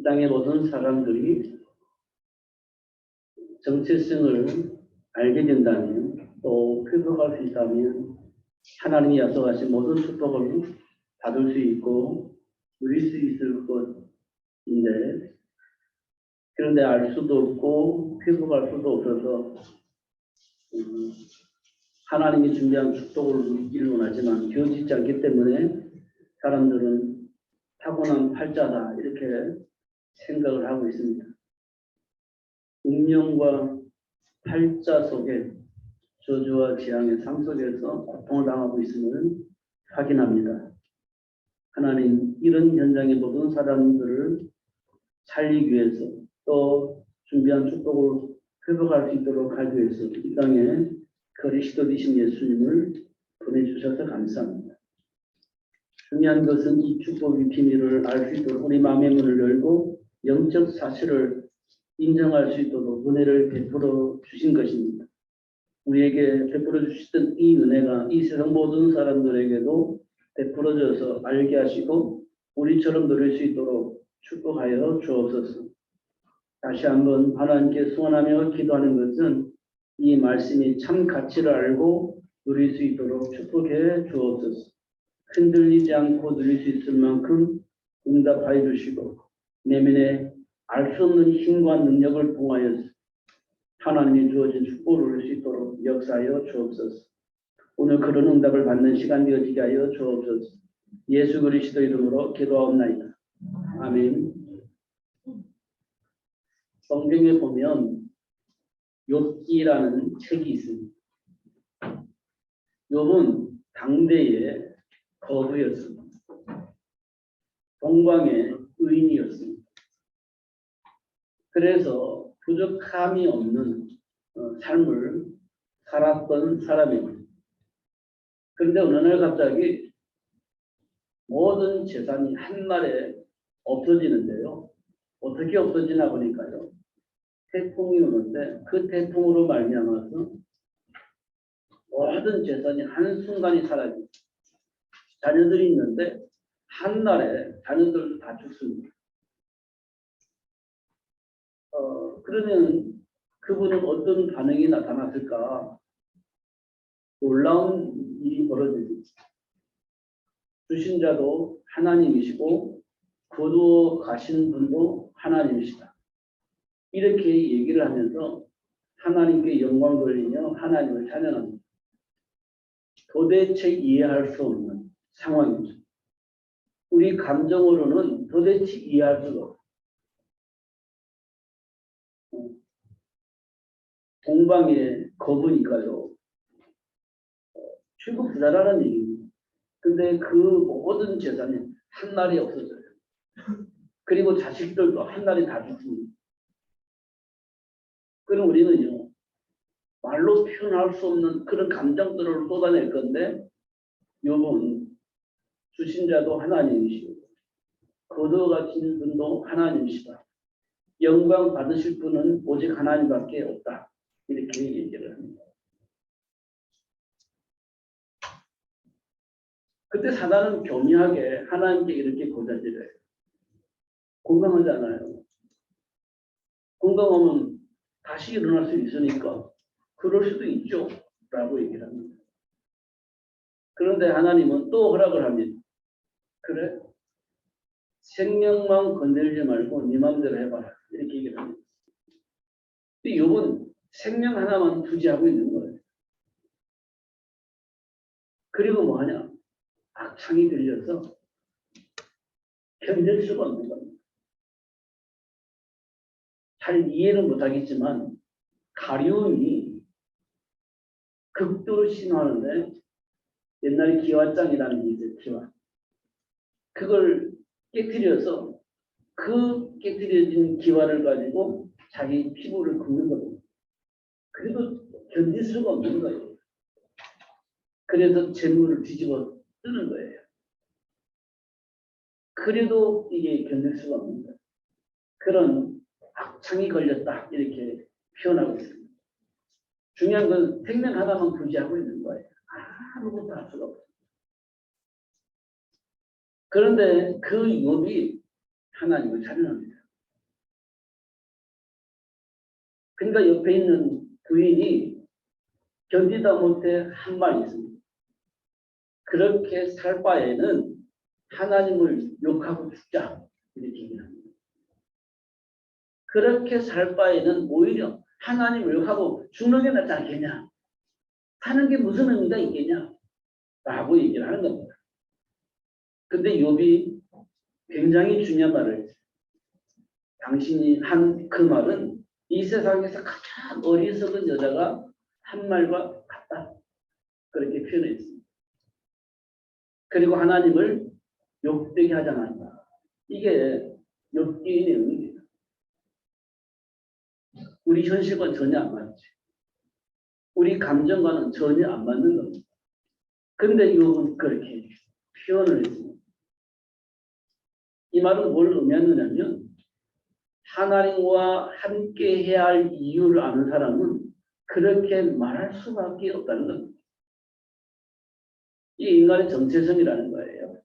이 땅의 모든 사람들이 정체성을 알게 된다면 또 회복할 수 있다면 하나님이 약속하신 모든 축복을 받을 수 있고 누릴 수 있을 것인데 그런데 알 수도 없고 회복할 수도 없어서 하나님이 준비한 축복을 누리기를 원하지만 되어지지 않기 때문에 사람들은 타고난 팔자다 이렇게 생각을 하고 있습니다. 운명과 팔자 속에 저주와 재앙의 삶 속에서 고통을 당하고 있음을 확인합니다. 하나님 이런 현장의 모든 사람들을 살리기 위해서 또 준비한 축복을 회복할 수 있도록 하기 위해서 이 땅에 그리스도 되신 예수님을 보내주셔서 감사합니다. 중요한 것은 이 축복의 비밀을 알 수 있도록 우리 마음의 문을 열고 영적 사실을 인정할 수 있도록 은혜를 베풀어 주신 것입니다. 우리에게 베풀어 주시던 이 은혜가 이 세상 모든 사람들에게도 베풀어져서 알게 하시고 우리처럼 누릴 수 있도록 축복하여 주옵소서. 다시 한번 하나님께 소원하며 기도하는 것은 이 말씀이 참 가치를 알고 누릴 수 있도록 축복해 주옵소서. 흔들리지 않고 누릴 수 있을 만큼 응답하여 주시고 내면에 알 수 없는 힘과 능력을 통하여서 하나님이 주어진 축복을 누릴 수 있도록 역사하여 주옵소서. 오늘 그런 응답을 받는 시간 되어지게 하여 주옵소서. 예수 그리스도 이름으로 기도하옵나이다. 아멘. 성경에 보면 욥기라는 책이 있습니다. 욥은 당대의 거부였습니다. 동방의 의인이었습니다. 그래서 부족함이 없는 삶을 살았던 사람입니다. 그런데 어느 날 갑자기 모든 재산이 한날에 없어지는데요. 어떻게 없어지나 보니까요. 태풍이 오는데 그 태풍으로 말미암아서 모든 재산이 한순간에 사라집니다. 자녀들이 있는데 한날에 자녀들도 다 죽습니다. 그러면 그분은 어떤 반응이 나타났을까? 놀라운 일이 벌어집니다. 주신 자도 하나님이시고 거두어 가신 분도 하나님이시다. 이렇게 얘기를 하면서 하나님께 영광 돌리며 하나님을 찬양합니다. 도대체 이해할 수 없는 상황이죠. 우리 감정으로는 도대체 이해할 수가 없어요. 동방의 거부니까요. 최고 부자라는 얘기입니다. 근데 그 모든 재산이 한날에 없어져요. 그리고 자식들도 한날에 다 죽습니다. 그럼 우리는요. 말로 표현할 수 없는 그런 감정들을 쏟아낼 건데 욥은 주신 자도 하나님이시고 거두어가신 분도 하나님이시다. 영광 받으실 분은 오직 하나님밖에 없다. 이렇게 얘기를 합니다. 그때 사단은 교묘하게 하나님께 이렇게 고자질해요. 건강하잖아요. 건강하면 다시 일어날 수 있으니까 그럴 수도 있죠. 라고 얘기를 합니다. 그런데 하나님은 또 허락을 합니다. 그래? 생명만 건드리지 말고 네 마음대로 해봐라. 이렇게 얘기를 합니다. 근데 욥은 생명 하나만 투지하고 있는 거예요. 그리고 뭐하냐? 악창이 들려서 견딜 수가 없는 겁니다. 잘 이해는 못하겠지만 가려움이 극도로 심하는데 옛날에 기와장이라는 게 있어요. 기와. 그걸 깨뜨려서 그 깨뜨려진 기와를 가지고 자기 피부를 긁는 겁니다. 그래도 견딜 수가 없는 거예요. 그래서 재물을 뒤집어 쓰는 거예요. 그래도 이게 견딜 수가 없는 거예요. 그런 악창이 걸렸다 이렇게 표현하고 있습니다. 중요한 건 생명 하나만 부지하고 있는 거예요. 아무것도 할 수가 없어요. 그런데 그 욥이 하나님을 찬양합니다. 그러니까 옆에 있는 부인이 견디다 못해 한 말이 있습니다. 그렇게 살 바에는 하나님을 욕하고 죽자. 이렇게 얘기합니다. 그렇게 살 바에는 오히려 하나님을 욕하고 죽는 게 낫지 않겠냐. 사는 게 무슨 의미가 있겠냐. 라고 얘기를 하는 겁니다. 근데 욥이 굉장히 중요한 말을 했어요. 당신이 한 그 말은 이 세상에서 가장 어리석은 여자가 한 말과 같다. 그렇게 표현했습니다. 그리고 하나님을 욕되게 하지 않았다. 이게 욥기의 내용입니다. 우리 현실과는 전혀 안 맞지. 우리 감정과는 전혀 안 맞는 겁니다. 근데 욥은 그렇게 표현을 했습니다. 이 말은 뭘 의미하느냐면 하나님과 함께 해야 할 이유를 아는 사람은 그렇게 말할 수밖에 없다는 겁니다. 이 인간의 정체성이라는 거예요.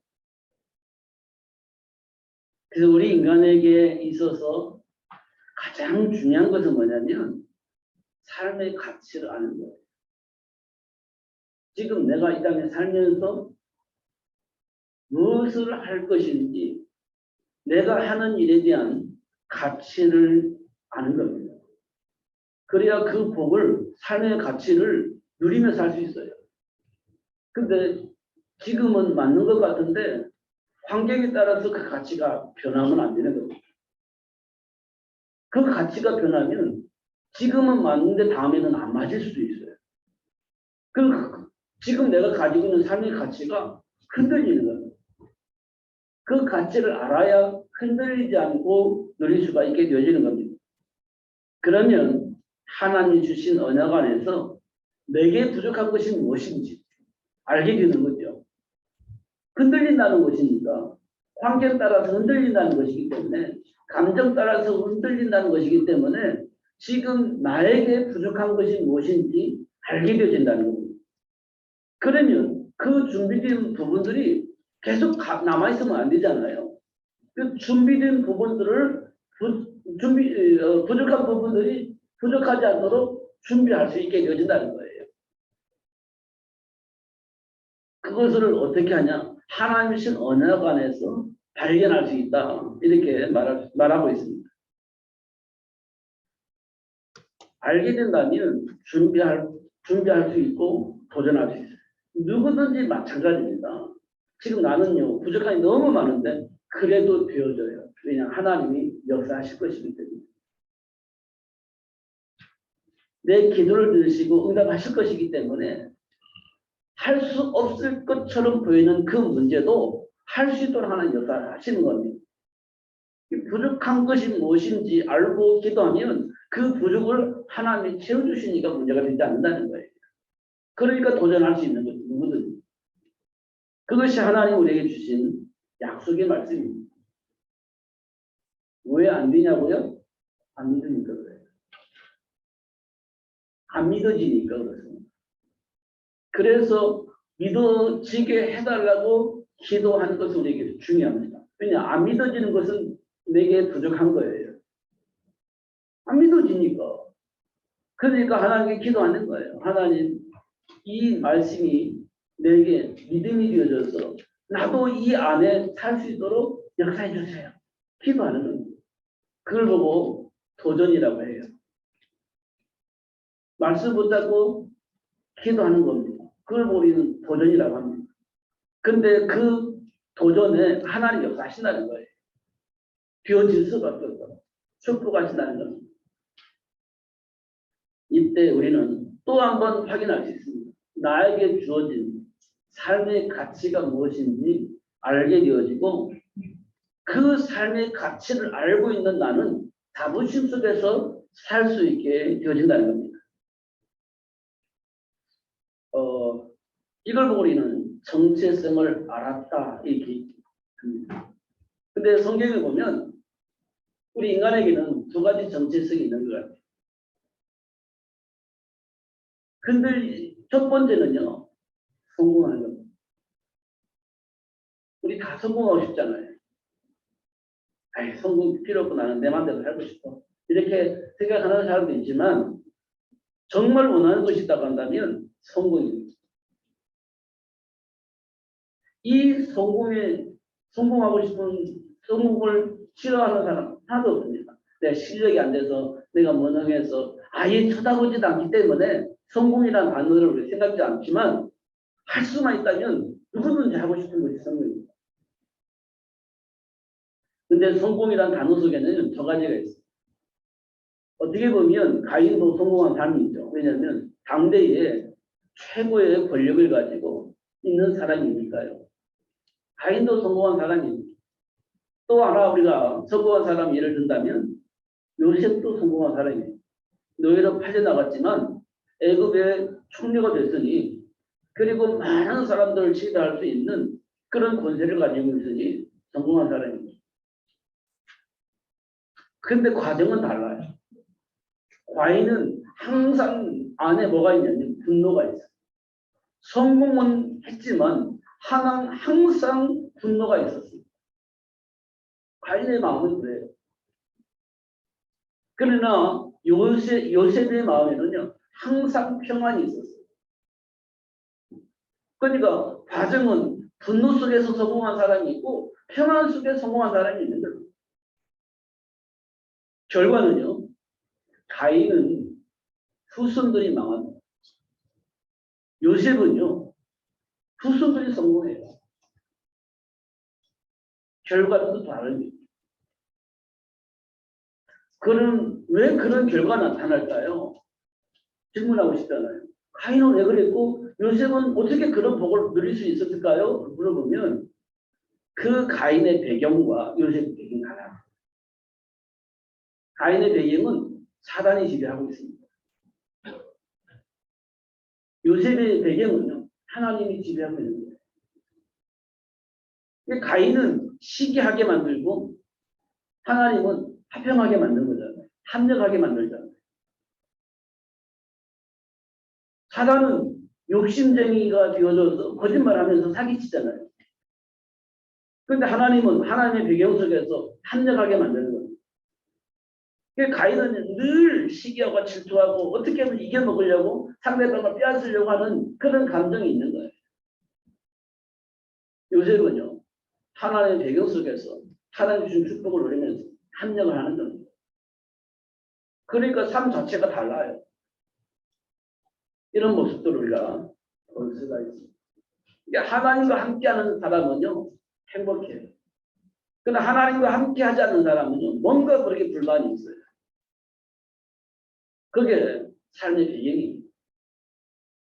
그래서 우리 인간에게 있어서 가장 중요한 것은 뭐냐면 삶의 가치를 아는 거예요. 지금 내가 이 땅에 살면서 무엇을 할 것인지 내가 하는 일에 대한 가치를 아는 겁니다. 그래야 그 복을, 삶의 가치를 누리면서 살 수 있어요. 근데 지금은 맞는 것 같은데 환경에 따라서 그 가치가 변하면 안 되는 겁니다. 그 가치가 변하면 지금은 맞는데 다음에는 안 맞을 수도 있어요. 그 지금 내가 가지고 있는 삶의 가치가 흔들리는 겁니다. 그 가치를 알아야 흔들리지 않고 누릴 수가 있게 되어지는 겁니다. 그러면 하나님이 주신 언약 안에서 내게 부족한 것이 무엇인지 알게 되는 거죠. 흔들린다는 것이니까 환경 따라서 흔들린다는 것이기 때문에 감정 따라서 흔들린다는 것이기 때문에 지금 나에게 부족한 것이 무엇인지 알게 되어진다는 겁니다. 그러면 그 준비된 부분들이 계속 남아있으면 안 되잖아요. 그 준비된 부분들을 부족한 부분들이 부족하지 않도록 준비할 수 있게 되어진다는 거예요. 그것을 어떻게 하냐? 하나님의 신 언약 안에서 발견할 수 있다. 이렇게 말하고 있습니다. 알게 된다면 준비할 수 있고 도전할 수 있어요. 누구든지 마찬가지입니다. 지금 나는요, 부족함이 너무 많은데 그래도 되어져요. 왜냐? 하나님이 역사하실 것이기 때문에. 내 기도를 들으시고 응답하실 것이기 때문에 할 수 없을 것처럼 보이는 그 문제도 할 수 있도록 하나님 역사를 하시는 겁니다. 부족한 것이 무엇인지 알고 기도하면 그 부족을 하나님이 채워주시니까 문제가 되지 않는다는 거예요. 그러니까 도전할 수 있는 거죠. 누구든. 그것이 하나님 우리에게 주신 약속의 말씀입니다. 왜 안 되냐고요? 안 믿으니까 그래요. 안 믿어지니까 그렇습니다. 그래서 믿어지게 해달라고 기도하는 것은 우리에게 중요합니다. 왜냐? 안 믿어지는 것은 내게 부족한 거예요. 안 믿어지니까. 그러니까 하나님께 기도하는 거예요. 하나님, 이 말씀이 내게 믿음이 되어져서 나도 이 안에 살 수 있도록 역사해 주세요. 기도하는 겁니다. 그걸 보고 도전이라고 해요. 말씀 붙잡고 기도하는 겁니다. 그걸 보고 우리는 도전이라고 합니다. 근데 그 도전에 하나님 역사하신다는 거예요. 되어질 수밖에 없다. 축복하신다는 겁니다. 이때 우리는 또 한 번 확인할 수 있습니다. 나에게 주어진 삶의 가치가 무엇인지 알게 되어지고 그 삶의 가치를 알고 있는 나는 자부심 속에서 살 수 있게 되어진다는 겁니다. 이걸 보고 우리는 정체성을 알았다 이렇게 합니다. 근데 성경에 보면 우리 인간에게는 두 가지 정체성이 있는 것 같아요. 근데 첫 번째는요, 성공하는 겁니다. 우리 다 성공하고 싶잖아요. 아이, 성공 필요 없고 나는 내 맘대로 살고 싶어. 이렇게 생각하는 사람도 있지만 정말 원하는 것이 있다고 한다면 성공입니다. 이 성공하고 싶은 성공을 싫어하는 사람 하나도 없습니다. 내가 실력이 안 돼서 내가 무능해서 아예 쳐다보지도 않기 때문에 성공이라는 단어를 생각지 않지만 할 수만 있다면 누구든지 하고 싶은 것이 성공입니다. 근데 성공이라는 단어 속에는 두 가지가 있어요. 어떻게 보면 가인도 성공한 사람이 있죠. 왜냐하면 당대에 최고의 권력을 가지고 있는 사람이니까요. 가인도 성공한 사람입니다. 또 하나 우리가 성공한 사람 예를 든다면 요셉도 성공한 사람이에요. 노예로 팔려나갔지만 애굽의 총리가 됐으니 그리고 많은 사람들을 지배할 수 있는 그런 권세를 가지고 있으니 성공한 사람입니다. 그런데 과정은 달라요. 과인은 항상 안에 뭐가 있냐면 분노가 있어요. 성공은 했지만 항상 분노가 있었어요. 과인의 마음은 그래요. 그러나 요셉의 마음에는요 항상 평안이 있었어요. 그러니까 과정은 분노 속에서 성공한 사람이 있고 평안 속에 성공한 사람이 있는 거예요. 결과는요 가인은 후손들이 망합니다. 요셉은요 후손들이 성공해요. 결과는 또 다릅니다. 왜 그런 결과가 나타날까요? 질문하고 싶잖아요. 가인은 왜 그랬고 요셉은 어떻게 그런 복을 누릴 수 있었을까요? 물어보면 그 가인의 배경과 요셉의 배경이 하나. 가인의 배경은 사단이 지배하고 있습니다. 요셉의 배경은요 하나님이 지배하고 있는 거예요. 가인은 시기하게 만들고 하나님은 화평하게 만든 거잖아요. 합력하게 만들잖아요. 사단은 욕심쟁이가 되어져서 거짓말하면서 사기치잖아요. 그런데 하나님은 하나님의 배경 속에서 합력하게 만드는 거예요. 가인은 늘 시기하고 질투하고 어떻게 하면 이겨먹으려고 상대방을 빼앗으려고 하는 그런 감정이 있는 거예요. 요셉은요. 하나님의 배경 속에서 하나님 주신 축복을 누리면서 합력을 하는 겁니다. 그러니까 삶 자체가 달라요. 이런 모습들을 우리가 볼 수가 있습니다. 그러니까 하나님과 함께하는 사람은요. 행복해요. 그러나 하나님과 함께하지 않는 사람은요. 뭔가 그렇게 불만이 있어요. 그게 삶의 배경입니다.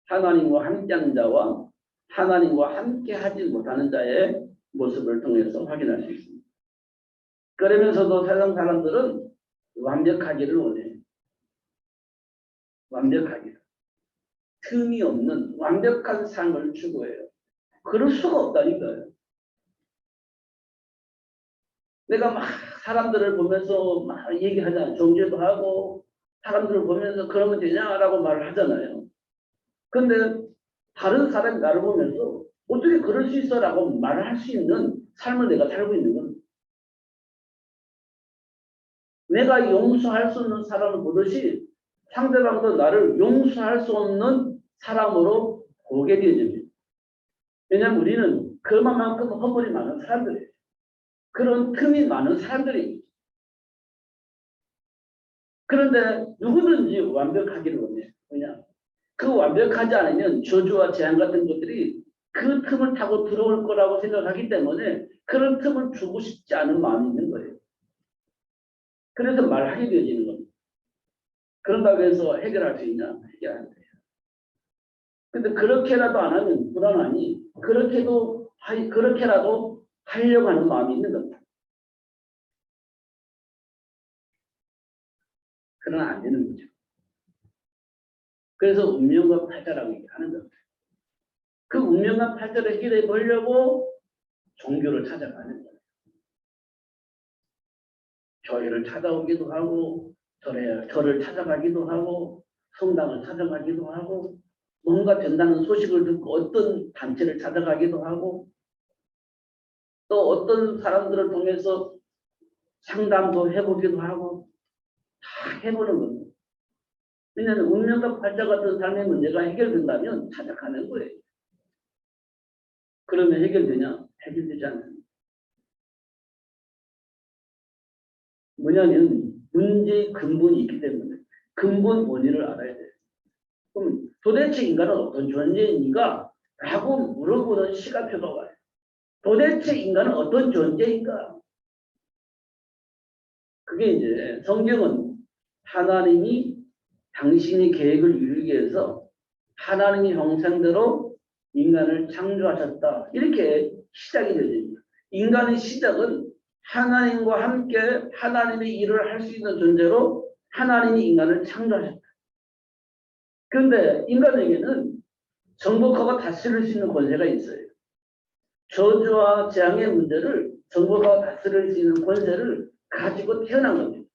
하나님과 함께하는 자와 하나님과 함께하지 못하는 자의 모습을 통해서 확인할 수 있습니다. 그러면서도 세상 사람들은 완벽하기를 원해요. 완벽하기를. 틈이 없는 완벽한 삶을 추구해요. 그럴 수가 없다니까요. 내가 막 사람들을 보면서 막 얘기하잖아요. 정죄도 하고 사람들을 보면서 그러면 되냐라고 말을 하잖아요. 근데 다른 사람이 나를 보면서 어떻게 그럴 수 있어라고 말을 할 수 있는 삶을 내가 살고 있는 건 내가 용서할 수 없는 사람을 보듯이 상대방도 나를 용서할 수 없는 사람으로 보게 되어집니다. 왜냐하면 우리는 그만큼 허물이 많은 사람들이에요. 그런 틈이 많은 사람들이. 그런데 누구든지 완벽하기를 원해요. 왜냐? 그 완벽하지 않으면 저주와 재앙 같은 것들이 그 틈을 타고 들어올 거라고 생각하기 때문에 그런 틈을 주고 싶지 않은 마음이 있는 거예요. 그래서 말하게 되어지는 겁니다. 그런다고 해서 해결할 수 있냐? 해결 안 돼요. 근데 그렇게라도 안 하면 불안하니 그렇게라도 하려고 하는 마음이 있는 겁니다. 그러나 안 되는 거죠. 그래서 운명과 팔자라고 얘기하는 겁니다. 그 운명과 팔자를 해결해 보려고 종교를 찾아가는 거예요. 교회를 찾아오기도 하고 절을 찾아가기도 하고 성당을 찾아가기도 하고 뭔가 된다는 소식을 듣고 어떤 단체를 찾아가기도 하고 또 어떤 사람들을 통해서 상담도 해보기도 하고 다 해보는 겁니다. 왜냐하면 운명과 팔자 같은 삶의 문제가 해결된다면 찾아가는 거예요. 그러면 해결되냐? 해결되지 않습니다. 뭐냐면 문제의 근본이 있기 때문에 근본 원인을 알아야 돼요. 그럼 도대체 인간은 어떤 존재인가? 라고 물어보는 시간표가 와요. 도대체 인간은 어떤 존재인가? 그게 이제 성경은 하나님이 당신의 계획을 이루기 위해서 하나님의 형상대로 인간을 창조하셨다. 이렇게 시작이 됩니다. 인간의 시작은 하나님과 함께 하나님의 일을 할 수 있는 존재로 하나님이 인간을 창조하셨다. 그런데 인간에게는 정복하고 다스릴 수 있는 권세가 있어요. 저주와 재앙의 문제를 정복하고 다스릴 수 있는 권세를 가지고 태어난 겁니다.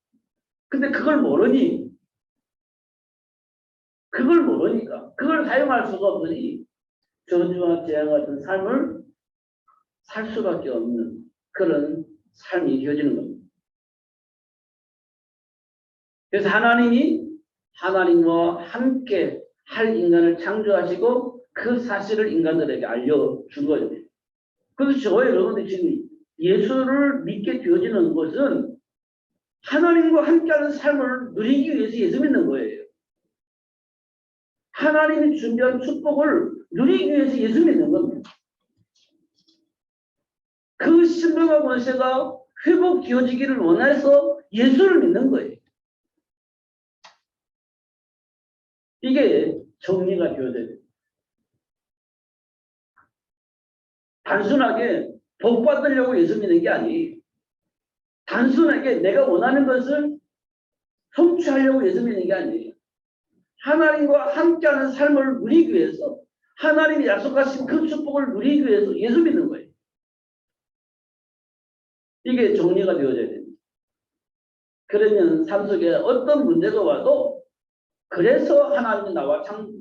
근데 그걸 모르니, 그걸 모르니까, 그걸 사용할 수가 없으니 저주와 재앙 같은 삶을 살 수밖에 없는 그런 삶이 되어지는 겁니다. 그래서 하나님이 하나님과 함께 할 인간을 창조하시고 그 사실을 인간들에게 알려준 거예요. 그래서 저와 여러분들 지금 예수를 믿게 되어지는 것은 하나님과 함께하는 삶을 누리기 위해서 예수 믿는 거예요. 하나님이 준비한 축복을 누리기 위해서 예수 믿는 겁니다. 그 신명과 권세가 회복되어지기를 원해서 예수를 믿는 거예요. 이게 정리가 되어야 돼요. 단순하게 복 받으려고 예수 믿는 게 아니에요. 단순하게 내가 원하는 것을 성취하려고 예수 믿는 게 아니에요. 하나님과 함께하는 삶을 누리기 위해서 하나님이 약속하신 그 축복을 누리기 위해서 예수 믿는 거예요. 이게 정리가 되어져야 됩니다. 그러면 삶 속에 어떤 문제가 와도 그래서 하나님이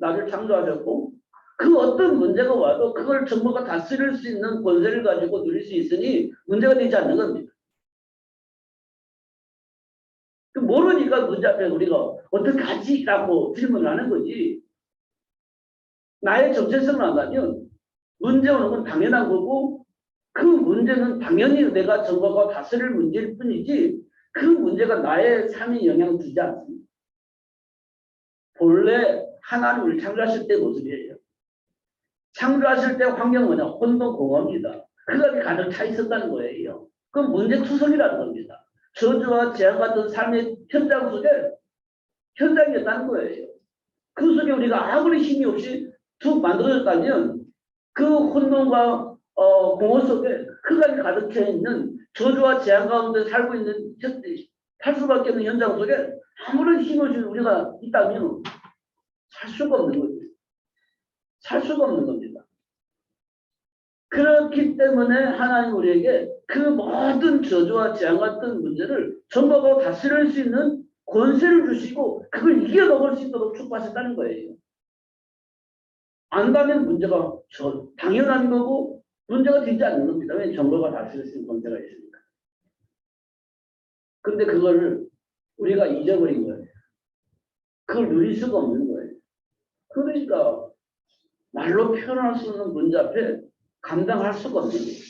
나를 창조하셨고 그 어떤 문제가 와도 그걸 정부가 다스릴 수 있는 권세를 가지고 누릴 수 있으니 문제가 되지 않는 겁니다. 모르니까 문제 앞에 우리가 어떻게 하지? 라고 질문을 하는 거지. 나의 정체성을 안다면 문제 오는 건 당연한 거고 그 문제는 당연히 내가 정부가 다스릴 문제일 뿐이지 그 문제가 나의 삶에 영향을 주지 않습니다. 본래 하나님을 창조하실 때 모습이에요. 창조하실 때 환경은 뭐냐? 혼돈공허입니다. 그것이 가득 차 있었다는 거예요. 그건 문제투성이라는 겁니다. 저주와 재앙 같은 삶의 현장 속에 현장이었다는 거예요. 그 속에 우리가 아무리 힘이 없이 툭 만들어졌다면 그 혼돈과 공허 속에 흑암이 가득 차 있는 저주와 재앙 가운데 살고 있는 살 수밖에 없는 현장 속에 아무런 힘 없이 우리가 있다면 살 수가 없는 거죠. 살 수가 없는 겁니다. 그렇기 때문에 하나님 우리에게 그 모든 저주와 재앙 같은 문제를 전부하고 다스릴 수 있는 권세를 주시고 그걸 이겨먹을 수 있도록 축복하셨다는 거예요. 안다면 문제가 당연한 거고 문제가 되지 않는 겁니다. 왜냐하면 정부가 다스릴 수 있는 권세가 있으니까. 근데 그거를 우리가 잊어버린 거예요. 그걸 누릴 수가 없는 거예요. 그러니까 말로 표현할 수 없는 문제 앞에 감당할 수가 없는 거예요.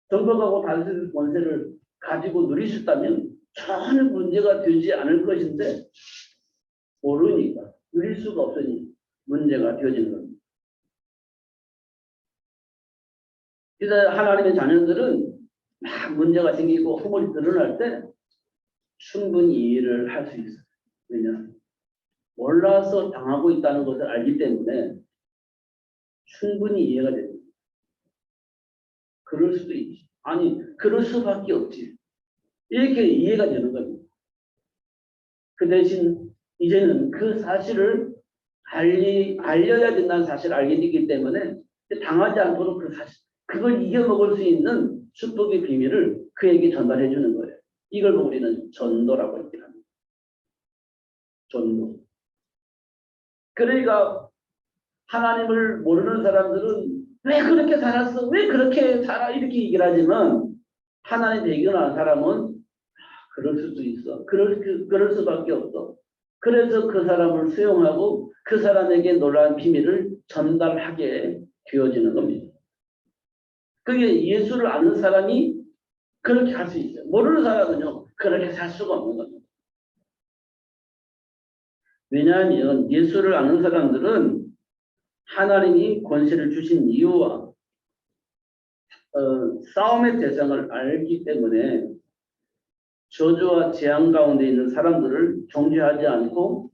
정부하고 다스릴 권세를 가지고 누릴 수 있다면 전혀 문제가 되지 않을 것인데 모르니까 누릴 수가 없으니 문제가 되어지는 겁니다. 그래서 하나님의 자녀들은 막 문제가 생기고 허물이 드러날 때 충분히 이해를 할 수 있어요. 왜냐하면 몰라서 당하고 있다는 것을 알기 때문에 충분히 이해가 됩니다. 그럴 수도 있지. 아니, 그럴 수밖에 없지. 이렇게 이해가 되는 겁니다. 그 대신 이제는 그 사실을 알려야 된다는 사실을 알게 되기 때문에 당하지 않도록 그 사실, 그걸 이겨먹을 수 있는 축복의 비밀을 그에게 전달해 주는 거예요. 이걸 보고 우리는 전도라고 얘기합니다. 전도. 그러니까 하나님을 모르는 사람들은 왜 그렇게 살았어? 왜 그렇게 살아? 이렇게 얘기를 하지만 하나님 배경을 아는 사람은 그럴 수도 있어. 그럴 수밖에 없어. 그래서 그 사람을 수용하고 그 사람에게 놀라운 비밀을 전달하게 되어지는 겁니다. 그게 예수를 아는 사람이 그렇게 할 수 있어요. 모르는 사람은요, 그렇게 살 수가 없는 겁니다. 왜냐하면 예수를 아는 사람들은 하나님이 권세를 주신 이유와 싸움의 대상을 알기 때문에 저주와 재앙 가운데 있는 사람들을 정죄하지 않고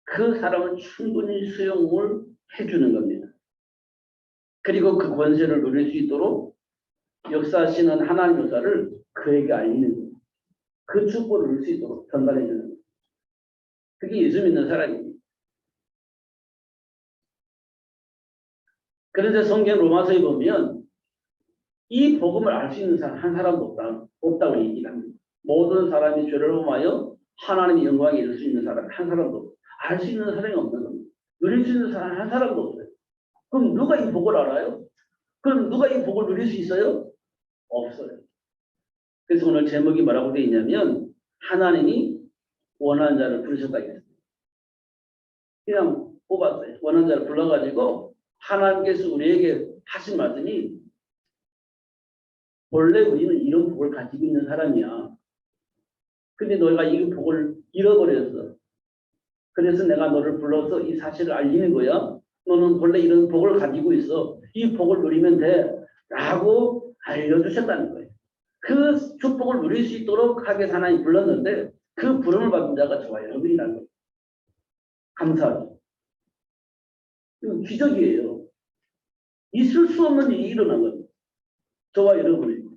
그 사람을 충분히 수용을 해주는 겁니다. 그리고 그 권세를 누릴 수 있도록 역사하시는 하나님 역사를 그에게 알리는 거예요. 그 축복을 누릴 수 있도록 전달해 주는 거예요. 그게 예수 믿는 사람입니다. 그런데 성경 로마서에 보면 이 복음을 알 수 있는 사람 한 사람도 없다고 얘기를 합니다. 모든 사람이 죄를 범하여 하나님의 영광에 이를 수 있는 사람 한 사람도 알 수 있는 사람이 없는 겁니다. 누릴 수 있는 사람 한 사람도 없어요. 그럼 누가 이 복을 알아요? 그럼 누가 이 복을 누릴 수 있어요? 없어요. 그래서 오늘 제목이 뭐라고 되어 있냐면 하나님이 원하는 자를 부르셨다 했어요. 그냥 뽑았어요. 원하는 자를 불러가지고 하나님께서 우리에게 하신 말씀이 원래 우리는 이런 복을 가지고 있는 사람이야. 근데 너희가 이 복을 잃어버렸어. 그래서 내가 너를 불러서 이 사실을 알리는 거야. 너는 원래 이런 복을 가지고 있어. 이 복을 누리면 돼. 라고 알려주셨다는 거예요. 그 축복을 누릴 수 있도록 하게 하나님 불렀는데 그 부름을 받은 자가 저와 여러분이라는 거예요. 감사하죠. 이거 기적이에요. 있을 수 없는 일이 일어난 겁니다. 저와 여러분이.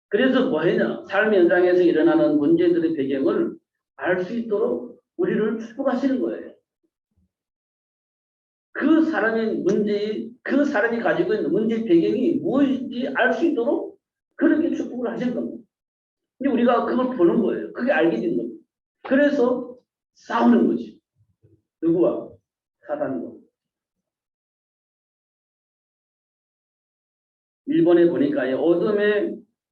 그래서 뭐 했냐? 삶 현장에서 일어나는 문제들의 배경을 알 수 있도록 우리를 축복하시는 거예요. 그 사람의 문제의, 그 사람이 가지고 있는 문제의 배경이 무엇인지 알 수 있도록 그렇게 축복을 하시는 겁니다. 근데 우리가 그걸 보는 거예요. 그게 알게 된 겁니다. 그래서 싸우는 거지. 누구와? 사단과. 일본에 보니까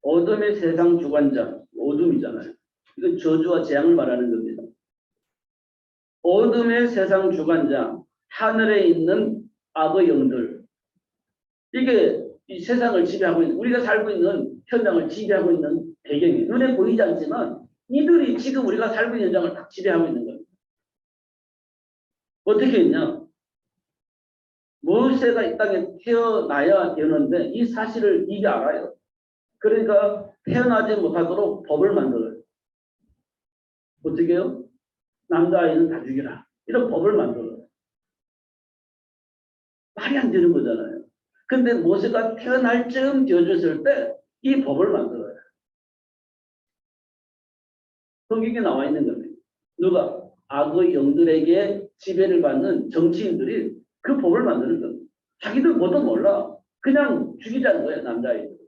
어둠의 세상 주관자, 어둠이잖아요. 이건 저주와 재앙을 말하는 겁니다. 어둠의 세상 주관자, 하늘에 있는 악의 영들. 이게 이 세상을 지배하고 있는, 우리가 살고 있는 현장을 지배하고 있는 배경이 눈에 보이지 않지만 이들이 지금 우리가 살고 있는 현장을 딱 지배하고 있는 겁니다. 어떻게 했냐? 모세가 이 땅에 태어나야 되는데 이 사실을 이게 알아요. 그러니까 태어나지 못하도록 법을 만들어요. 어떻게 해요? 남자아이는 다 죽이라. 이런 법을 만들어요. 말이 안 되는 거잖아요. 근데 모세가 태어날 즈음 되어졌을 때 이 법을 만들어요. 성경에 나와 있는 겁니다. 누가? 악의 영들에게 지배를 받는 정치인들이 그 법을 만드는 겁니다. 자기들 뭐도 몰라. 그냥 죽이자는 거예요, 남자아이들.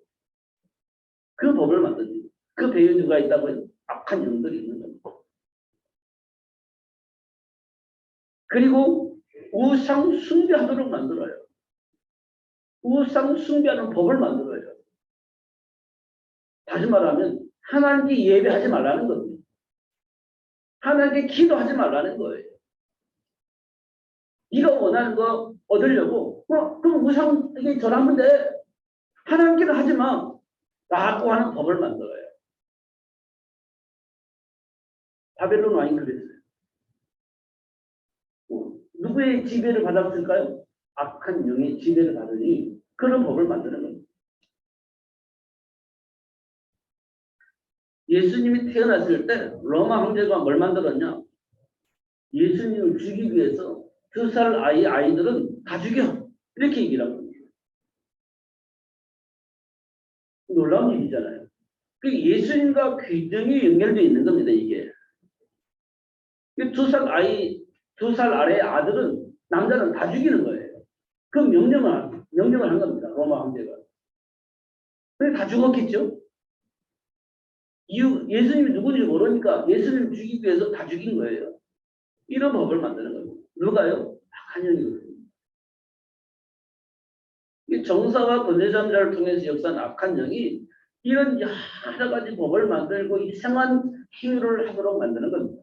그 법을 만드는 그 배에 누가 있다고요? 악한 영들이 있는 겁니다. 그리고 우상 숭배하도록 만들어요. 우상 숭배하는 법을 만들어요. 다시 말하면 하나님께 예배하지 말라는 겁니다. 하나님께 기도하지 말라는 거예요. 네가 원하는 거 얻으려고 그럼 우상에게 절하면 돼. 하나님께도 하지 마. 라고 하는 법을 만들어요. 바벨론 왕이 그랬어요. 누구의 지배를 받았을까요? 악한 영의 지배를 받으니 그런 법을 만드는 겁니다. 예수님이 태어났을 때 로마 황제가 뭘 만들었냐? 예수님을 죽이기 위해서 2살 아이들은 다 죽여. 이렇게 얘기를 합니다. 놀라운 일이잖아요. 예수님과 귀등이 연결되어 있는 겁니다, 이게. 2살 아래의 아들은, 남자는 다 죽이는 거예요. 그 명령을 한 겁니다, 로마 황제가. 근데 다 죽었겠죠? 예수님이 누군지 모르니까 예수님을 죽이기 위해서 다 죽인 거예요. 이런 법을 만드는 거예요. 누가요? 악한 영이거든요. 정사와 권세자를 통해서 역사한 악한 영이 이런 여러 가지 법을 만들고 이상한 행위를 하도록 만드는 겁니다.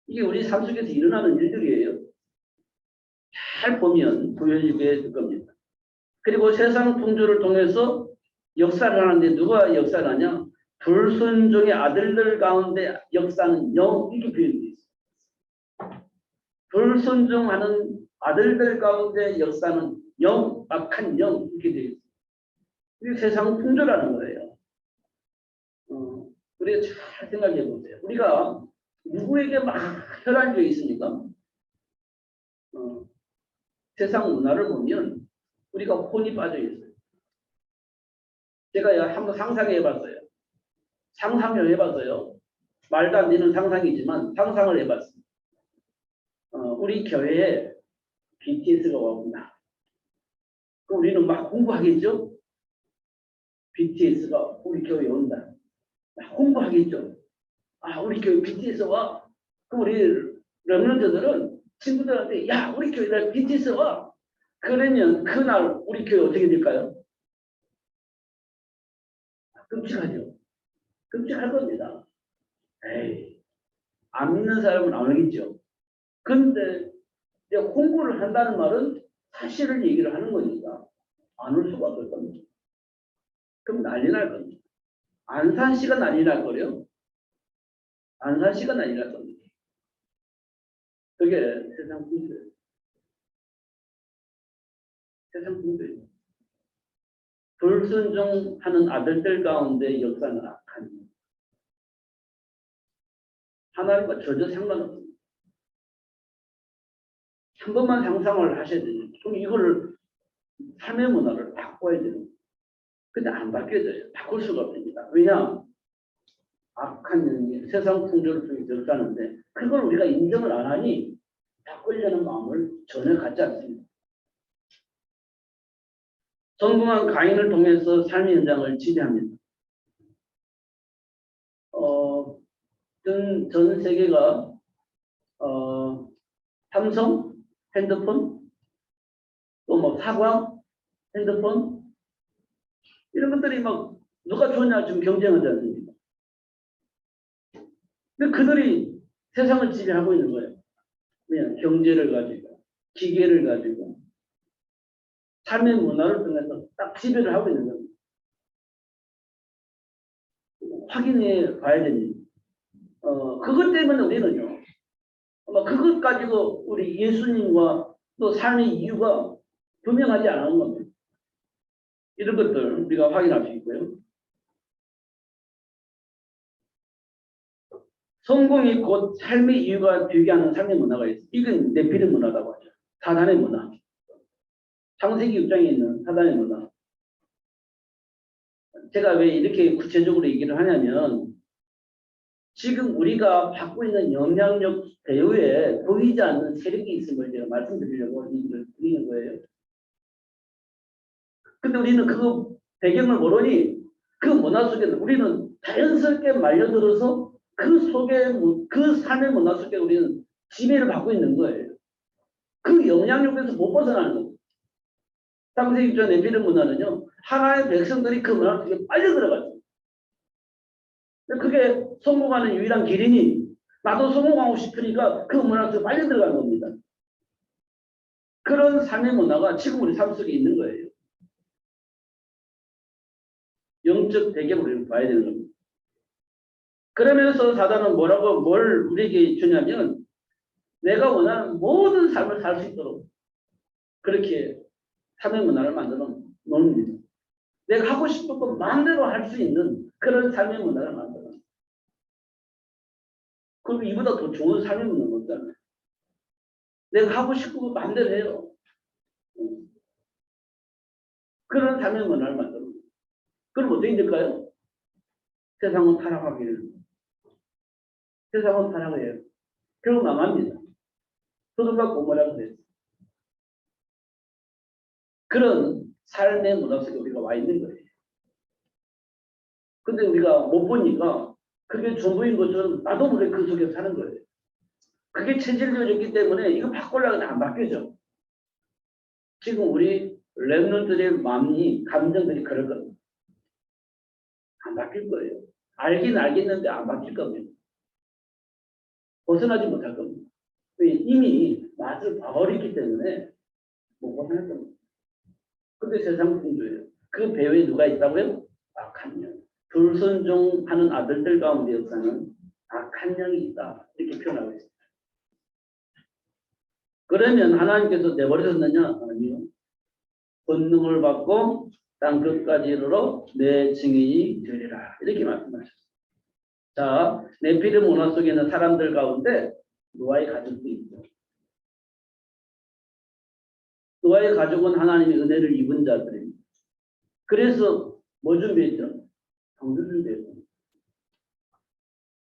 이게 우리 삶 속에서 일어나는 일들이에요. 잘 보면 보여지게 될 겁니다. 그리고 세상 풍조를 통해서 역사를 하는데 누가 역사를 하냐? 불순종의 아들들 가운데 역사는 영 이렇게 표현되어 있습니다. 불순종하는 아들들 가운데 역사는 영, 악한 영 이렇게 되어 있습니다. 이게 세상 풍조라는 거예요. 우리가 잘 생각해 보세요. 우리가 누구에게 막 혈안이 되어 있습니까? 세상 문화를 보면 우리가 혼이 빠져 있어요. 제가 한번 상상해 봤어요. 상상을 해봤어요. 말도 안 되는 상상이지만 상상을 해봤습니다. 우리 교회에 BTS가 와본다. 그럼 우리는 막 홍보하겠죠? BTS가 우리 교회에 온다. 홍보하겠죠? 아, 우리 교회 BTS 와. 그럼 우리 렘넌트들은 친구들한테 야, 우리 교회에 BTS 와. 그러면 그날 우리 교회 어떻게 될까요? 끔찍하죠. 끔찍할 겁니다. 에이, 안 믿는 사람은 안 오겠죠. 근데 홍보를 한다는 말은 사실을 얘기를 하는 거니까 안 올 수가 없을 겁니다. 그럼 난리 날 겁니다. 안산시가 난리 날 거래요. 안산시가 난리 날 겁니다. 그게 세상 풍조예요. 세상 풍조예요. 불순종하는 아들들 가운데 역사는 악한 하나님과 전혀 상관없습니다. 한 번만 상상을 하셔야 되죠. 그럼 이거를 삶의 문화를 바꿔야 되는. 근데 안 바뀌어져요. 바꿀 수가 없습니다. 왜냐? 악한 영이 세상 풍조를 통해서 역사하는데 그걸 우리가 인정을 안 하니 바꾸려는 마음을 전혀 갖지 않습니다. 성공한 가인을 통해서 삶의 현장을 지배합니다. 전 세계가 삼성, 핸드폰, 또 뭐 사과, 핸드폰 이런 것들이 막 누가 좋냐 지금 경쟁하지 않습니까? 근데 그들이 세상을 지배하고 있는 거예요. 그냥 경제를 가지고 기계를 가지고 삶의 문화를 통해서 딱 지배를 하고 있는 겁니다. 확인해 봐야 됩니다. 그것 때문에 우리는요. 그것 가지고 우리 예수님과 또 삶의 이유가 분명하지 않은 겁니다. 이런 것들 우리가 확인할 수 있고요. 성공이 곧 삶의 이유가 되게 하는 삶의 문화가 있어요. 이건 네피림 문화라고 하죠. 사단의 문화. 창세기 6장에 있는 사단의 문화. 제가 왜 이렇게 구체적으로 얘기를 하냐면 지금 우리가 받고 있는 영향력 배후에 보이지 않는 세력이 있음을 제가 말씀드리려고 얘기를 드리는 거예요. 근데 우리는 그 배경을 모르니 그 문화 속에 우리는 자연스럽게 말려들어서 그 속에 그 삶의 문화 속에 우리는 지배를 받고 있는 거예요. 그 영향력에서 못 벗어나는 거예요. 창세기 6장 네피림 문화는요. 하나의 백성들이 그 문화 속에 빨려 들어가죠. 그게 성공하는 유일한 길이니 나도 성공하고 싶으니까 그 문화 속에 빨려 들어가는 겁니다. 그런 삶의 문화가 지금 우리 삶 속에 있는 거예요. 영적 배경을 봐야 되는 겁니다. 그러면서 사단은 뭘 우리에게 주냐면 내가 원하는 모든 삶을 살 수 있도록 그렇게 삶의 문화를 만들어 놓습니다. 내가 하고 싶은 것 마음대로 할 수 있는 그런 삶의 문화를 만들어. 그럼 이보다 더 좋은 삶의 문화는 없잖아요. 내가 하고 싶은 거 마음대로 해요. 그런 삶의 문화를 만들어. 그럼 어떻게 될까요? 세상은 타락하기를. 세상은 타락해요. 결국 망합니다. 소돔과 고모라가 됐어요. 그런 삶의 문화 속에 우리가 와 있는 거예요. 근데 우리가 못 보니까 그게 전부인 것처럼 나도 모르게 그 속에 사는 거예요. 그게 체질적이기 때문에 이거 바꾸려고 안 바뀌죠. 지금 우리 렘넌트들의 마음이 감정들이 그럴 겁니다. 안 바뀔 거예요. 알긴 알겠는데 안 바뀔 겁니다. 벗어나지 못할 겁니다. 이미 맛을 봐버렸기 때문에 못 벗어날 겁니다. 근데 세상 풍조예요. 그 배후에 누가 있다고요? 악한 영. 불순종하는 아들들 가운데 역사는 악한 영이 있다. 이렇게 표현하고 있습니다. 그러면 하나님께서 내버리셨느냐? 아니요. 권능을 받고 땅 끝까지 이르러 내 증인이 되리라. 이렇게 말씀하셨습니다. 자, 네피림 문화 속에 있는 사람들 가운데 노아의 가족도 있죠. 노아의 가족은 하나님의 은혜를 입은 자들입니다. 그래서 뭐 준비했죠? 방주 준비했죠.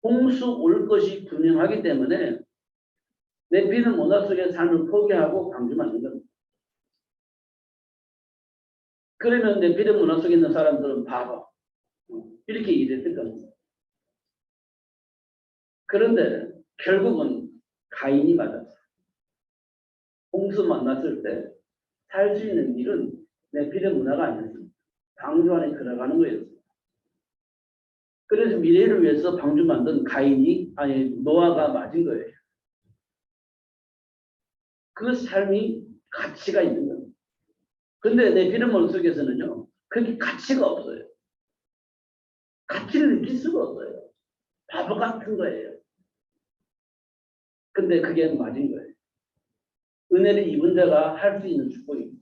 홍수 올 것이 분명하기 때문에 네피림 문화 속의 삶을 포기하고 방주 만든 겁니다. 그러면 네피림 문화 속에 있는 사람들은 봐봐. 이렇게 일했을 겁니다. 그런데 결국은 가인이 맞았어요. 홍수 만났을 때 살 수 있는 길은 네피림 문화가 아니었습니다. 방주 안에 들어가는 거였습니다. 그래서 미래를 위해서 방주 만든 노아가 맞은 거예요. 그 삶이 가치가 있는 겁니다. 근데 네피림 문화 속에서는요, 그게 가치가 없어요. 가치를 느낄 수가 없어요. 바보 같은 거예요. 근데 그게 맞은 거예요. 은혜를 입은 자가 할 수 있는 축복입니다.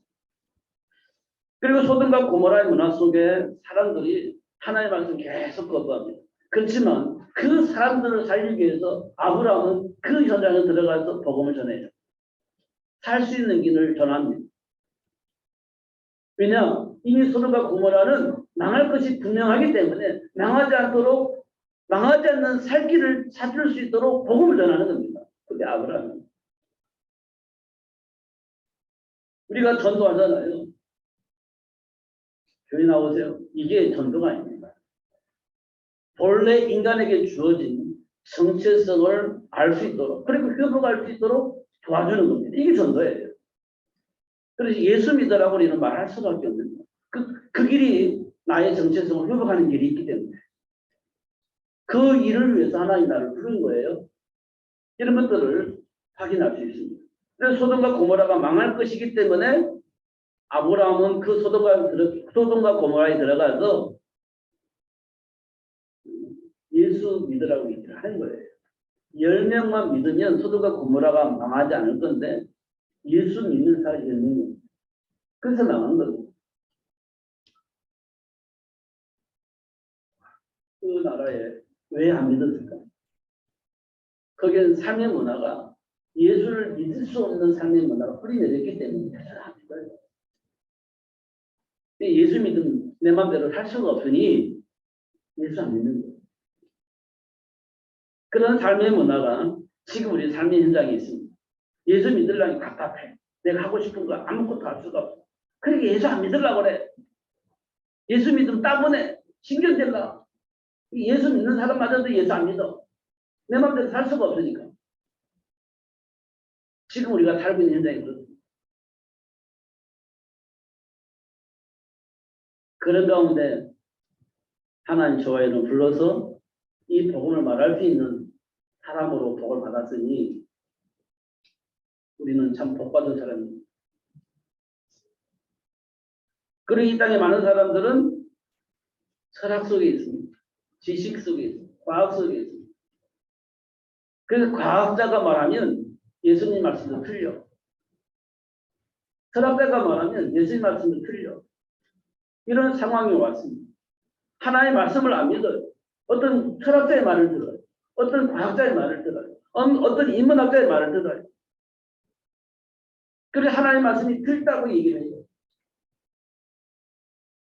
그리고 소돔과 고모라의 문화 속에 사람들이 하나님의 말씀 계속 거부합니다. 그렇지만 그 사람들을 살리기 위해서 아브라함은 그 현장에 들어가서 복음을 전해요. 살 수 있는 길을 전합니다. 왜냐? 이미 소돔과 고모라는 망할 것이 분명하기 때문에 망하지 않는 살 길을 찾을 수 있도록 복음을 전하는 겁니다. 그게 아브라함은. 우리가 전도하잖아요. 교회 나오세요. 이게 전도가 아닙니다. 본래 인간에게 주어진 정체성을 알 수 있도록, 그리고 회복할 수 있도록 도와주는 겁니다. 이게 전도예요. 그래서 예수 믿으라고 우리는 말할 수밖에 없는 거예요. 그 길이 나의 정체성을 회복하는 길이 있기 때문에. 그 일을 위해서 하나님 나를 부른 거예요. 이런 것들을 확인할 수 있습니다. 그래서 소돔과 고모라가 망할 것이기 때문에 아브라함은 그 소돔과 고모라에 들어가서 예수 믿으라고 얘기를 하는 거예요. 10명만 믿으면 소돔과 고모라가 망하지 않을 건데 예수 믿는 사람이 10명입니다. 그래서 망한 겁니다. 그 나라에 왜 안 믿었을까? 거기는 삶의 문화가 예수를 믿을 수 없는 삶의 문화가 뿌리내렸기 때문에 안 믿어요. 예수 믿으면 내 마음대로 살 수가 없으니 예수 안 믿는 거예요. 그런 삶의 문화가 지금 우리 삶의 현장에 있습니다. 예수 믿으려니 답답해. 내가 하고 싶은 거 아무것도 할 수가 없어. 그러니까 예수 안 믿으려고 그래. 예수 믿으면 따분해. 신경질나. 예수 믿는 사람마저도 예수 안 믿어. 내 마음대로 살 수가 없으니까. 지금 우리가 살고 있는 현장이 그렇습니다. 그런 가운데 하나님 저와는 불러서 이 복음을 말할 수 있는 사람으로 복을 받았으니 우리는 참 복받은 사람입니다. 그리고 이 땅에 많은 사람들은 철학 속에 있습니다. 지식 속에 있습니다. 과학 속에 있습니다. 그래서 과학자가 말하면 예수님 말씀도 틀려. 철학자가 말하면 예수님 말씀도 틀려. 이런 상황이 왔습니다. 하나의 말씀을 안 믿어요. 어떤 철학자의 말을 들어요. 어떤 과학자의 말을 들어요. 어떤 인문학자의 말을 들어요. 그래서 하나의 말씀이 틀다고 얘기를 해요.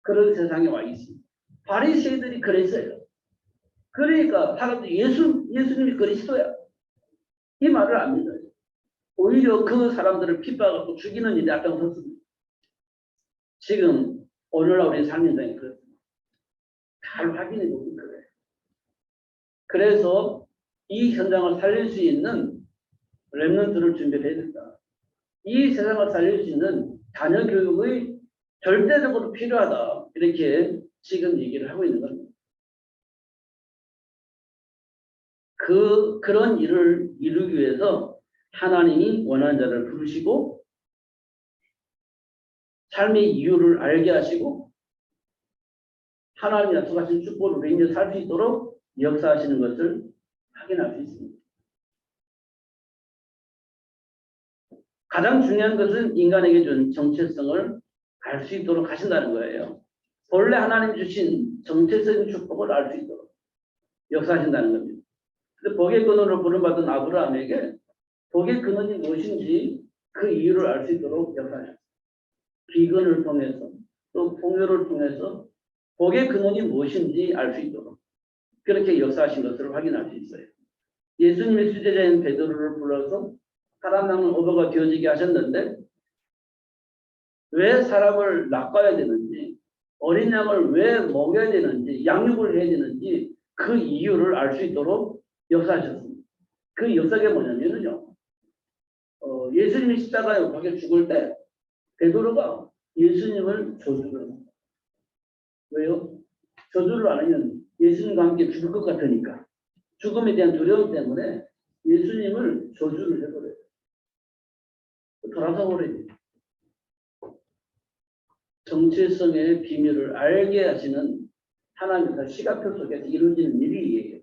그런 세상에 와 있습니다. 바리새인들이 그랬어요. 그러니까 사람들이 예수님이 그리스도야. 이 말을 안 믿어요. 오히려 그 사람들을 핍박하고 죽이는 일이 앞장섰습니다. 지금 오늘날 우리 삶 현장이 그렇습니다. 잘 확인해 보면 그래요. 그래서 이 현장을 살릴 수 있는 렘넌트를 준비해야 된다. 이 세상을 살릴 수 있는 자녀 교육의 절대적으로 필요하다. 이렇게 지금 얘기를 하고 있는 겁니다. 그런 일을 이루기 위해서 하나님이 원하는 자를 부르시고 삶의 이유를 알게 하시고 하나님이 약속하신 축복을 우리에게 살 수 있도록 역사하시는 것을 확인할 수 있습니다. 가장 중요한 것은 인간에게 준 정체성을 알 수 있도록 하신다는 거예요. 본래 하나님 주신 정체적인 축복을 알 수 있도록 역사하신다는 겁니다. 근데 복의 근원으로 부름받은 아브라함에게 복의 근원이 무엇인지 그 이유를 알 수 있도록 역사하셨습니다. 비근을 통해서 또 풍요를 통해서 복의 근원이 무엇인지 알 수 있도록 그렇게 역사하신 것을 확인할 수 있어요. 예수님의 수제자인 베드로를 불러서 사람 낚는 어부가 되어지게 하셨는데 왜 사람을 낚아야 되는지 어린 양을 왜 먹여야 되는지 양육을 해야 되는지 그 이유를 알 수 있도록 역사하셨습니다. 그 역사가 뭐냐면요. 예수님이 십자가에 못 박혀 죽을 때 베드로가 예수님을 저주를 합니다. 왜요? 저주를 안 하면 예수님과 함께 죽을 것 같으니까 죽음에 대한 두려움 때문에 예수님을 저주를 해버려요. 돌아서 버려요. 정체성의 비밀을 알게 하시는 하나님의 시각표 속에서 이루어지는 일이에요.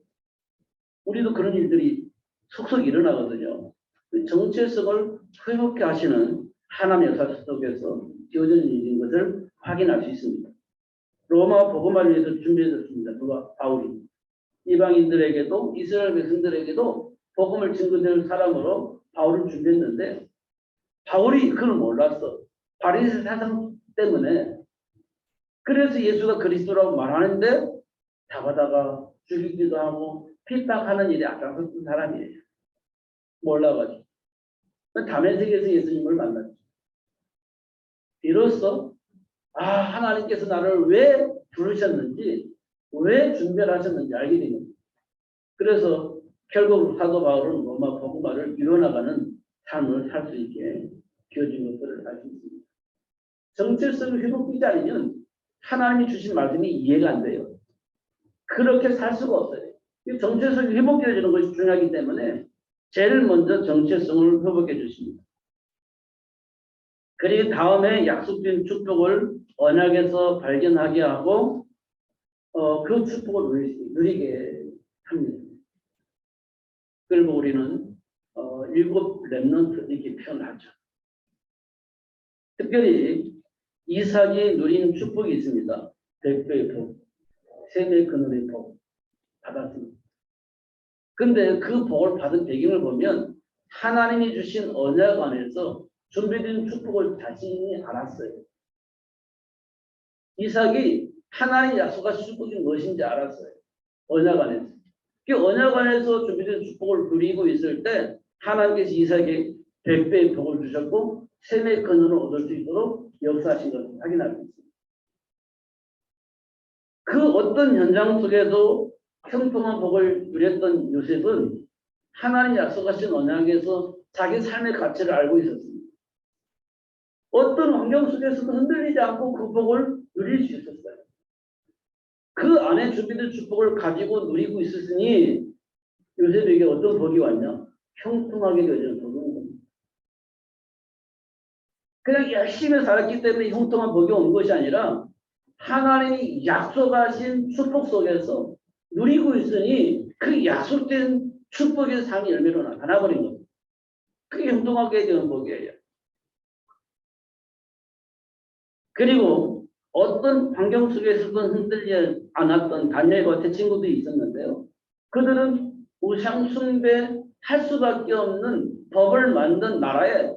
우리도 그런 일들이 속속 일어나거든요. 정체성을 회복케 하시는 하나님의 역사 속에서 되어지는 일인 것을 확인할 수 있습니다. 로마 복음화를 위해서 준비해졌습니다. 누가? 바울이. 이방인들에게도 이스라엘 백성들에게도 복음을 증거될 사람으로 바울을 준비했는데 바울이 그걸 몰랐어. 바리새 사상 때문에. 그래서 예수가 그리스도라고 말하는데 잡아다가 죽이기도 하고 핍박하는 일에 앞장섰던 사람이에요. 몰라가지고. 다메섹에서 예수님을 만났죠. 비로소 하나님께서 나를 왜 부르셨는지 왜 준비를 하셨는지 알게 된 겁니다. 그래서 결국 사도 바울은 로마 복음화를 이뤄나가는 삶을 살 수 있게 되어진 것들을 알 수 있습니다. 정체성이 회복되지 않으면 하나님이 주신 말씀이 이해가 안 돼요. 그렇게 살 수가 없어요. 정체성이 회복되어지는 것이 중요하기 때문에 제일 먼저 정체성을 회복해 주십니다. 그리고 다음에 약속된 축복을 언약에서 발견하게 하고 그 축복을 누리게 합니다. 그리고 우리는 7 렘넌트 이렇게 표현하죠. 특별히 이삭이 누린 축복이 있습니다. 100배의 복, 셈의 근원의 복 받았습니다. 근데 그 복을 받은 배경을 보면 하나님이 주신 언약 안에서 준비된 축복을 자신이 알았어요. 이삭이 하나님 약속하신 축복이 무엇인지 알았어요. 언약 안에서. 그 언약 안에서 준비된 축복을 누리고 있을 때 하나님께서 이삭에게 100배의 복을 주셨고 셈의 근원을 얻을 수 있도록 역사하신 것을 확인할 수 있습니다. 그 어떤 현장 속에도 형통한 복을 누렸던 요셉은 하나님 약속하신 언약에서 자기 삶의 가치를 알고 있었습니다. 어떤 환경 속에서도 흔들리지 않고 그 복을 누릴 수 있었어요. 그 안에 준비된 축복을 가지고 누리고 있었으니 요셉에게 어떤 복이 왔냐? 형통하게 되어지는 복이 온 겁니다. 그냥 열심히 살았기 때문에 형통한 복이 온 것이 아니라 하나님이 약속하신 축복 속에서 누리고 있으니 그 약속된 축복의 삶이 열매로 나타나버린 겁니다. 그게 형통하게 되는 복이에요. 그리고 어떤 환경 속에서도 흔들리지 않았던 다니엘과 같은 친구들이 있었는데요. 그들은 우상 숭배 할 수밖에 없는 법을 만든 나라에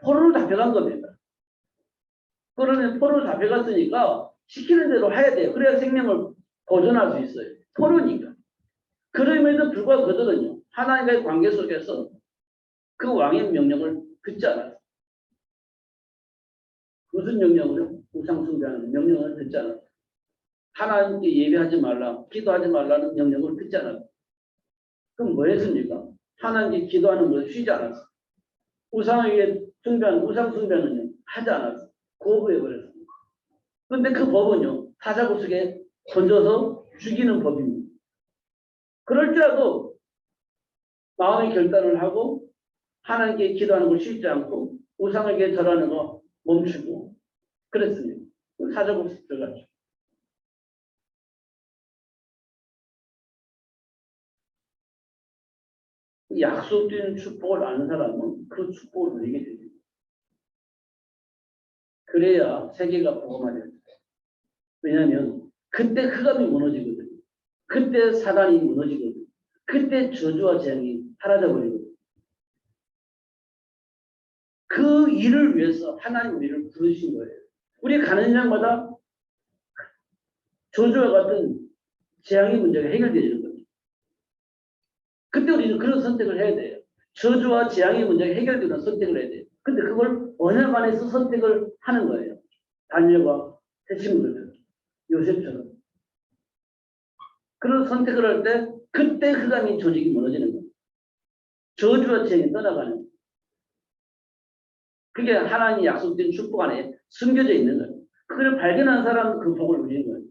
포로를 잡혀간 겁니다. 그러면 포로를 잡혀갔으니까 시키는 대로 해야 돼요. 그래야 생명을 보존할 수 있어요. 포로니까. 그럼에도 불구하고 그들은요. 하나님과의 관계 속에서 그 왕의 명령을 듣지 않았어요. 무슨 명령을요? 우상 숭배하는 명령을 듣지 않았어요. 하나님께 예배하지 말라, 기도하지 말라는 명령을 듣지 않았어요. 그럼 뭐 했습니까? 하나님께 기도하는 것을 쉬지 않았어요. 우상에게 숭배하는 우상 숭배는요 하지 않았어요. 거부해버렸습니다. 그런데 그 법은요 사자구석에 던져서 죽이는 법입니다. 그럴지라도 마음의 결단을 하고 하나님께 기도하는 걸 쉬지 않고 우상에게 절하는 거 멈추고 그랬습니다. 사자복수 들어갔죠. 약속된 축복을 아는 사람은 그 축복을 누리게 됩니다. 그래야 세계가 복음화돼요. 왜냐하면 그때 흑암이 무너지거든요. 그때 사단이 무너지거든요. 그때 저주와 재앙이 사라져버리거든요. 그 일을 위해서 하나님 우리를 부르신 거예요. 우리 가는 장마다 저주와 같은 재앙의 문제가 해결되는 겁니다. 그때 우리는 그런 선택을 해야 돼요. 저주와 재앙의 문제가 해결되는 선택을 해야 돼요. 근데 그걸 언약 안에서 선택을 하는 거예요. 다니엘과 새 친구들, 요셉처럼. 그런 선택을 할 때 그때 흑암이 조직이 무너지는 거예요. 저주와 재앙이 떠나가는 거예요. 그게 하나님이 약속된 축복 안에 숨겨져 있는 거예요. 그걸 발견한 사람은 그 복을 누리는 거예요.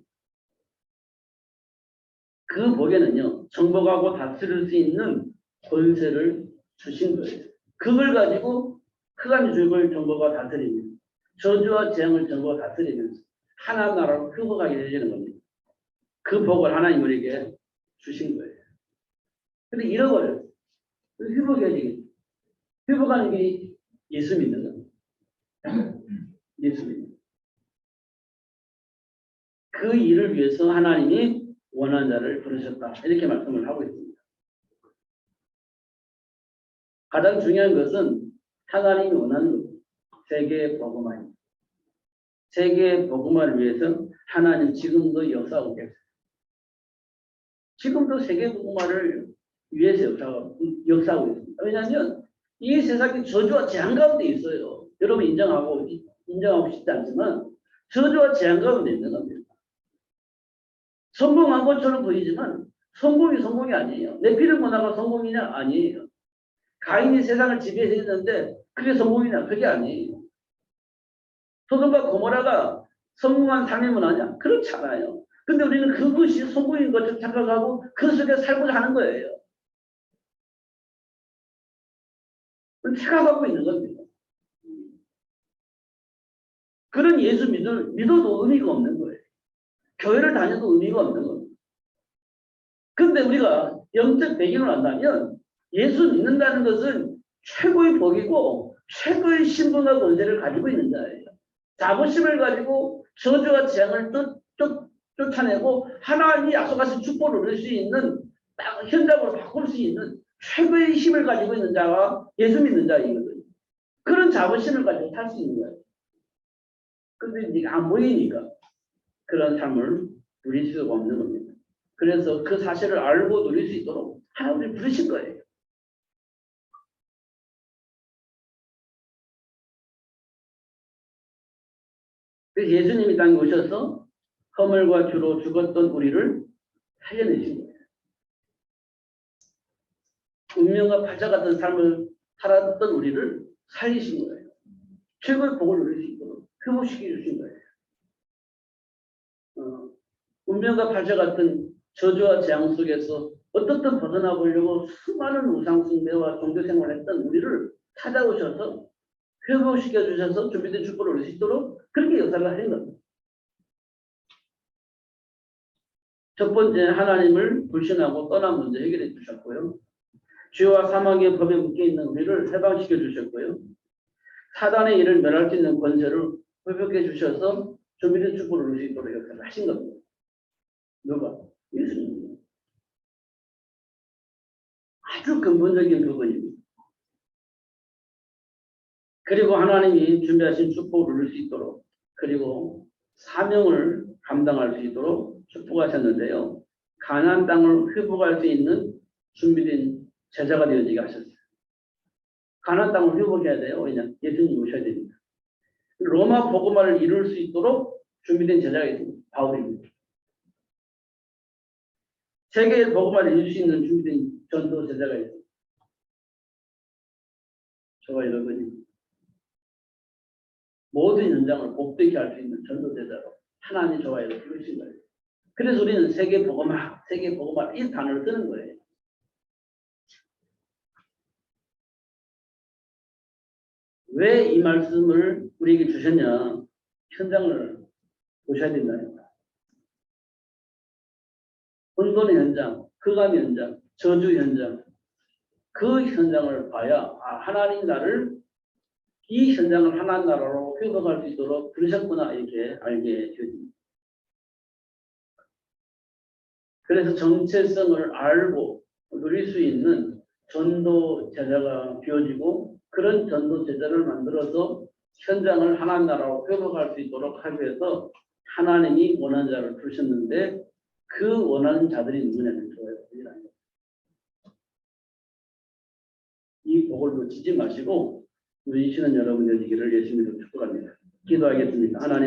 그 복에는요, 정복하고 다스릴 수 있는 권세를 주신 거예요. 그걸 가지고 흑암 주역을 정복하고 다스리면 저주와 재앙을 정복하고 다스리면서 하나님 나라로 회복하게 되는 겁니다. 그 복을 하나님 우리에게 주신 거예요. 근데 잃어버려요. 회복해야 되겠죠. 회복하는 게 예수 믿는 거예요. 예수 믿는 거예요. 그 일을 위해서 하나님이 원하는 자를 부르셨다. 이렇게 말씀을 하고 있습니다. 가장 중요한 것은 하나님이 원하는 세계의 복음화입니다. 세계의 복음화를 위해서 하나님 지금도 역사하고 계세요. 지금도 세계 복음화를 위해서 역사하고 있습니다. 왜냐하면 이 세상이 저주와 재앙 가운데 있어요. 여러분 인정하고 싶지 않지만 저주와 재앙 가운데 있는 겁니다. 성공한 것처럼 보이지만 성공이 아니에요. 내 피를 문화가 성공이냐? 아니에요. 가인이 세상을 지배했는데 그게 성공이냐? 그게 아니에요. 소돔과 고모라가 성공한 삶의 문화냐? 그렇지 않아요. 근데 우리는 그것이 성공인 것처럼 착각하고 그 속에 살고자 하는 거예요. 착각하고 있는 겁니다. 그런 예수 믿어도 의미가 없는 거예요. 교회를 다녀도 의미가 없는 겁니다. 그런데 우리가 영적 배경을 안다면 예수 믿는다는 것은 최고의 복이고 최고의 신분과 권세를 가지고 있는 자예요. 자부심을 가지고 저주와 재앙을 쫓아내고 하나님이 약속하신 축복을 누릴 수 있는 현장으로 바꿀 수 있는 최고의 힘을 가지고 있는 자가 예수 믿는 자이거든요. 그런 자부심을 가지고 살 수 있는 거예요. 근데 네가 안 보이니까 그런 삶을 누릴 수가 없는 겁니다. 그래서 그 사실을 알고 누릴 수 있도록 하나님이 부르신 거예요. 그래서 예수님이 땅에 오셔서 허물과 주로 죽었던 우리를 살려내신 거예요. 운명과 팔자 같은 삶을 살았던 우리를 살리신 거예요. 최고의 복을 누릴 수 있도록 회복시켜 주신 거예요. 운명과 팔자 같은 저주와 재앙 속에서 어떻든 벗어나 보려고 수많은 우상 숭배와 종교 생활을 했던 우리를 찾아오셔서 회복시켜 주셔서 준비된 축복을 누릴 수 있도록 그렇게 역사를 하신 겁니다. 첫 번째, 하나님을 불신하고 떠난 문제 해결해 주셨고요. 죄와 사망의 법에 묶여있는 우리를 해방시켜 주셨고요. 사단의 일을 멸할 수 있는 권세를 회복해 주셔서 준비된 축복을 누릴 수 있도록 역사를 하신 겁니다. 누가? 예수님. 아주 근본적인 부분입니다. 그리고 하나님이 준비하신 축복을 누릴 수 있도록 그리고 사명을 감당할 수 있도록 축복하셨는데요. 가나안 땅을 회복할 수 있는 준비된 제자가 되어지게 하셨어요. 가나안 땅을 회복해야 돼요. 왜냐? 예수님이 오셔야 됩니다. 로마 복음화를 이룰 수 있도록 준비된 제자가 있습니다. 바울입니다. 세계의 복음화를 이룰 수 있는 준비된 전도 제자가 있습니다. 저와 여러분이 모든 현장을 복되게 할 수 있는 전도 제자로 하나님 저와 여러분을 부르신 거예요. 그래서 우리는 세계 복음화 이 단어를 쓰는 거예요. 왜 이 말씀을 우리에게 주셨냐? 현장을 보셔야 된다는 거야. 혼돈의 현장, 흑암의 현장, 저주 현장, 그 현장을 봐야 하나님 나를 이 현장을 하나님 나라로 회복할 수 있도록 부르셨구나 이렇게 알게 되어집니다. 그래서 정체성을 알고 누릴 수 있는 전도 제자가 비워지고 그런 전도 제자를 만들어서 현장을 하나님 나라로 회복할 수 있도록 하기 위해서 하나님이 원하는 자를 부르셨는데 그 원하는 자들이 누구냐면 저예요. 이 복을 놓치지 마시고 누리시는 여러분 되시기를 예수님으로 축복합니다. 기도하겠습니다. 하나님